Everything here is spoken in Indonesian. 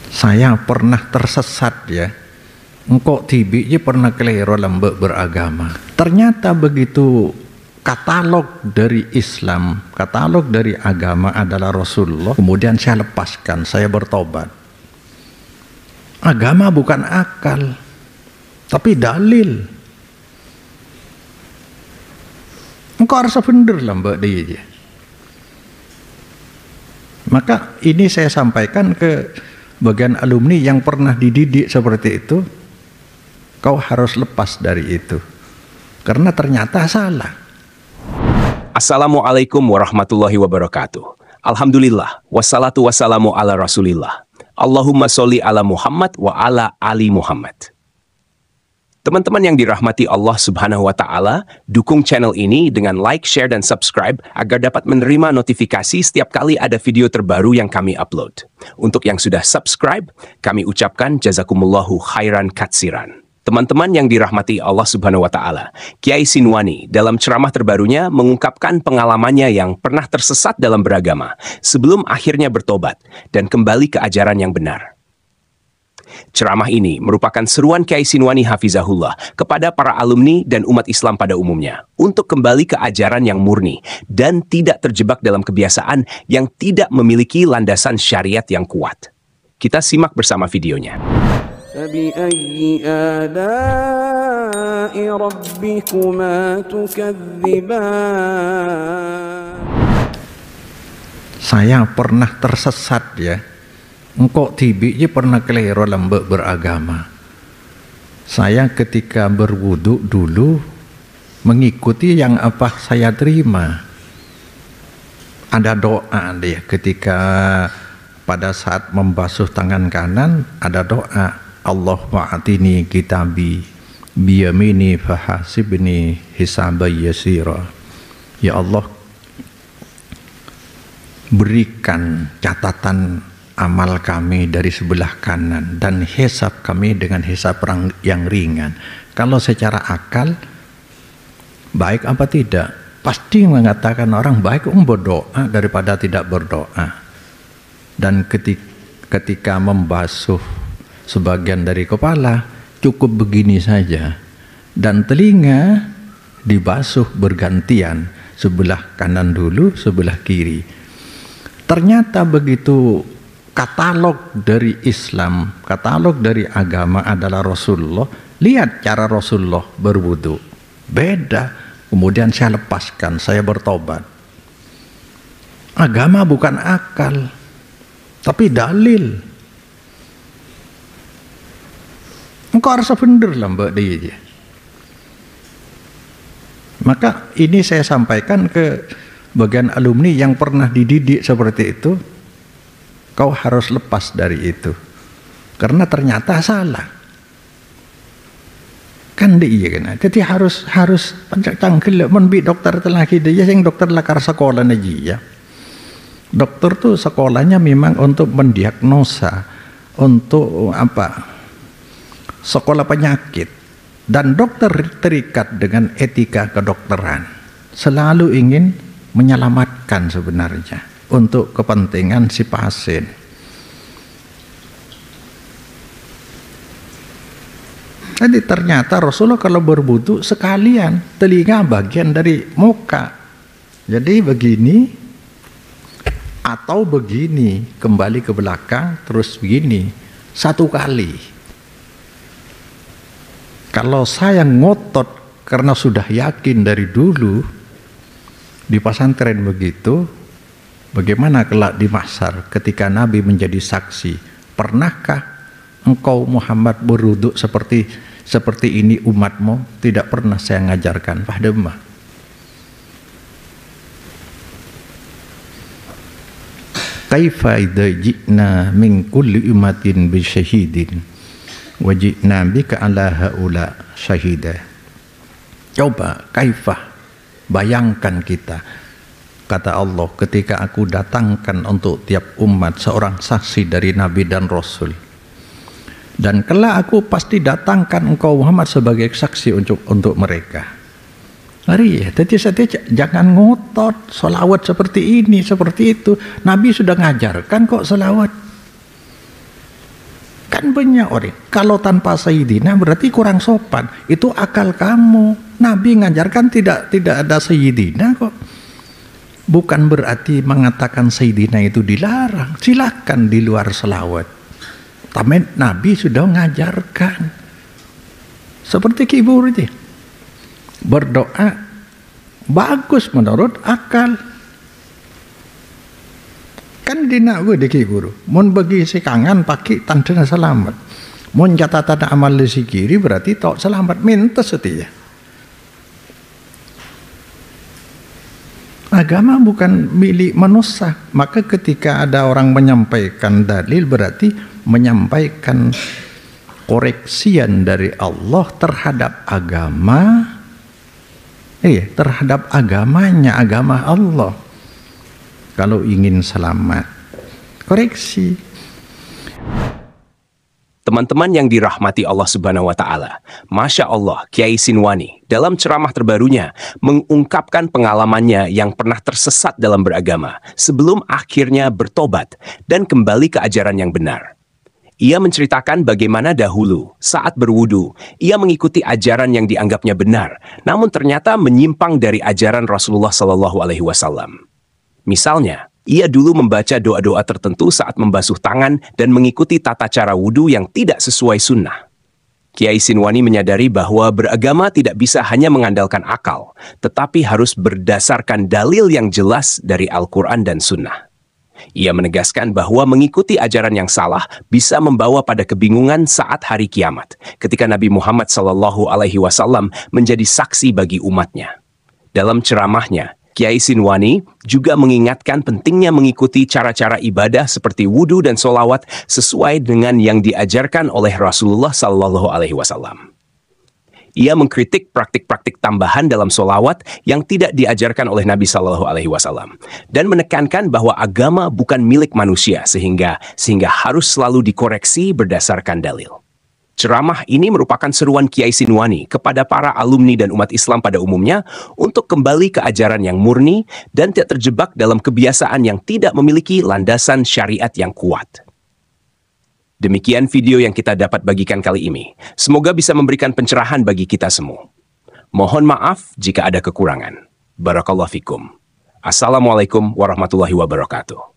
Saya pernah tersesat ya. Engkau tibi pernah keliru lembek beragama. Ternyata begitu katalog dari Islam, katalog dari agama adalah Rasulullah. Kemudian saya lepaskan, saya bertobat. Agama bukan akal, tapi dalil. Engkau harus bener lah mbak dia. Maka ini saya sampaikan ke bagian alumni yang pernah dididik seperti itu. Kau harus lepas dari itu, karena ternyata salah. Assalamualaikum warahmatullahi wabarakatuh. Alhamdulillah, wassalatu wassalamu ala rasulillah. Allahumma sholli ala Muhammad wa ala ali Muhammad. Teman-teman yang dirahmati Allah Subhanahu wa Ta'ala, dukung channel ini dengan like, share, dan subscribe agar dapat menerima notifikasi setiap kali ada video terbaru yang kami upload. Untuk yang sudah subscribe, kami ucapkan jazakumullahu khairan katsiran. Teman-teman yang dirahmati Allah Subhanahu wa Ta'ala, Kiai Sinwani dalam ceramah terbarunya mengungkapkan pengalamannya yang pernah tersesat dalam beragama sebelum akhirnya bertobat dan kembali ke ajaran yang benar. Ceramah ini merupakan seruan Kiai Sinwani Hafizahullah kepada para alumni dan umat Islam pada umumnya untuk kembali ke ajaran yang murni dan tidak terjebak dalam kebiasaan yang tidak memiliki landasan syariat yang kuat. Kita simak bersama videonya. فبأي آلاء ربكما تكذبان. Saya pernah tersesat ya. Engkau tibi pernah keliru lembek beragama. Saya ketika berwudu dulu mengikuti yang apa saya terima. Ada doa dia ketika pada saat membasuh tangan kanan, ada doa. Allahumma atini kitabi biyamini fahasibni hisabai yasira. Ya Allah, berikan catatan amal kami dari sebelah kanan dan hisab kami dengan hisab yang ringan. Kalau secara akal baik apa tidak? Pasti mengatakan orang baik berdoa daripada tidak berdoa. Dan ketika membasuh sebagian dari kepala cukup begini saja, dan telinga dibasuh bergantian, sebelah kanan dulu, sebelah kiri. Ternyata begitu katalog dari Islam, katalog dari agama adalah Rasulullah. Lihat cara Rasulullah berwudu, beda. Kemudian saya lepaskan, saya bertobat. Agama bukan akal, tapi dalil. Engkau harus bener lah mbak dia. Maka ini saya sampaikan ke bagian alumni yang pernah dididik seperti itu. Kau harus lepas dari itu, karena ternyata salah. Kan dia kan. Jadi harus cangkel menbi dokter lagi dia yang dokter lakar sekolah aja ya. Dokter tuh sekolahnya memang untuk mendiagnosa, untuk apa? Sekolah penyakit, dan dokter terikat dengan etika kedokteran, selalu ingin menyelamatkan sebenarnya untuk kepentingan si pasien. Jadi ternyata Rasulullah kalau berwudu sekalian telinga bagian dari muka, jadi begini atau begini, kembali ke belakang terus begini satu kali. Kalau saya ngotot karena sudah yakin dari dulu di pesantren begitu, bagaimana kelak di mahsyar ketika Nabi menjadi saksi? Pernahkah engkau Muhammad berwudu seperti ini umatmu? Tidak pernah saya ngajarkan padamu. Kaifa idza ji'na min kulli ummatin bi syahidin wajibna bika ala haula syahida. Coba kaifah, bayangkan kita, kata Allah, ketika aku datangkan untuk tiap umat seorang saksi dari Nabi dan Rasul, dan kelak aku pasti datangkan engkau Muhammad sebagai saksi untuk mereka. Mari ya, jadi jangan ngotot selawat seperti ini, seperti itu. Nabi sudah ngajarkan kok selawat. Kan banyak orang, kalau tanpa Sayyidina berarti kurang sopan. Itu akal kamu. Nabi ngajarkan tidak ada Sayyidina kok. Bukan berarti mengatakan Sayyidina itu dilarang. Silakan di luar selawat. Tapi Nabi sudah ngajarkan. Seperti kibur itu. Berdoa bagus menurut akal. Kan dina gue di kiburu. Mun bagi si kangen pakai tanda selamat. Mun catatan amal di si kiri berarti tok selamat minta setia. Agama bukan milik manusia. Maka ketika ada orang menyampaikan dalil berarti menyampaikan koreksian dari Allah terhadap agama. Terhadap agamanya, agama Allah. Kalau ingin selamat, koreksi. Teman-teman yang dirahmati Allah Subhanahu wa Ta'ala, Masya Allah, Kiai Sinwani dalam ceramah terbarunya mengungkapkan pengalamannya yang pernah tersesat dalam beragama sebelum akhirnya bertobat dan kembali ke ajaran yang benar. Ia menceritakan bagaimana dahulu saat berwudu, ia mengikuti ajaran yang dianggapnya benar, namun ternyata menyimpang dari ajaran Rasulullah SAW. Misalnya, ia dulu membaca doa-doa tertentu saat membasuh tangan dan mengikuti tata cara wudhu yang tidak sesuai sunnah. Kiai Sinwani menyadari bahwa beragama tidak bisa hanya mengandalkan akal, tetapi harus berdasarkan dalil yang jelas dari Al-Quran dan sunnah. Ia menegaskan bahwa mengikuti ajaran yang salah bisa membawa pada kebingungan saat hari kiamat, ketika Nabi Muhammad SAW menjadi saksi bagi umatnya. Dalam ceramahnya, Kiai Sinwani juga mengingatkan pentingnya mengikuti cara-cara ibadah seperti wudhu dan solawat sesuai dengan yang diajarkan oleh Rasulullah SAW. Ia mengkritik praktik-praktik tambahan dalam solawat yang tidak diajarkan oleh Nabi SAW dan menekankan bahwa agama bukan milik manusia sehingga harus selalu dikoreksi berdasarkan dalil. Ceramah ini merupakan seruan Kiai Sinwani kepada para alumni dan umat Islam pada umumnya untuk kembali ke ajaran yang murni dan tidak terjebak dalam kebiasaan yang tidak memiliki landasan syariat yang kuat. Demikian video yang kita dapat bagikan kali ini. Semoga bisa memberikan pencerahan bagi kita semua. Mohon maaf jika ada kekurangan. Barakallahu fikum. Assalamualaikum warahmatullahi wabarakatuh.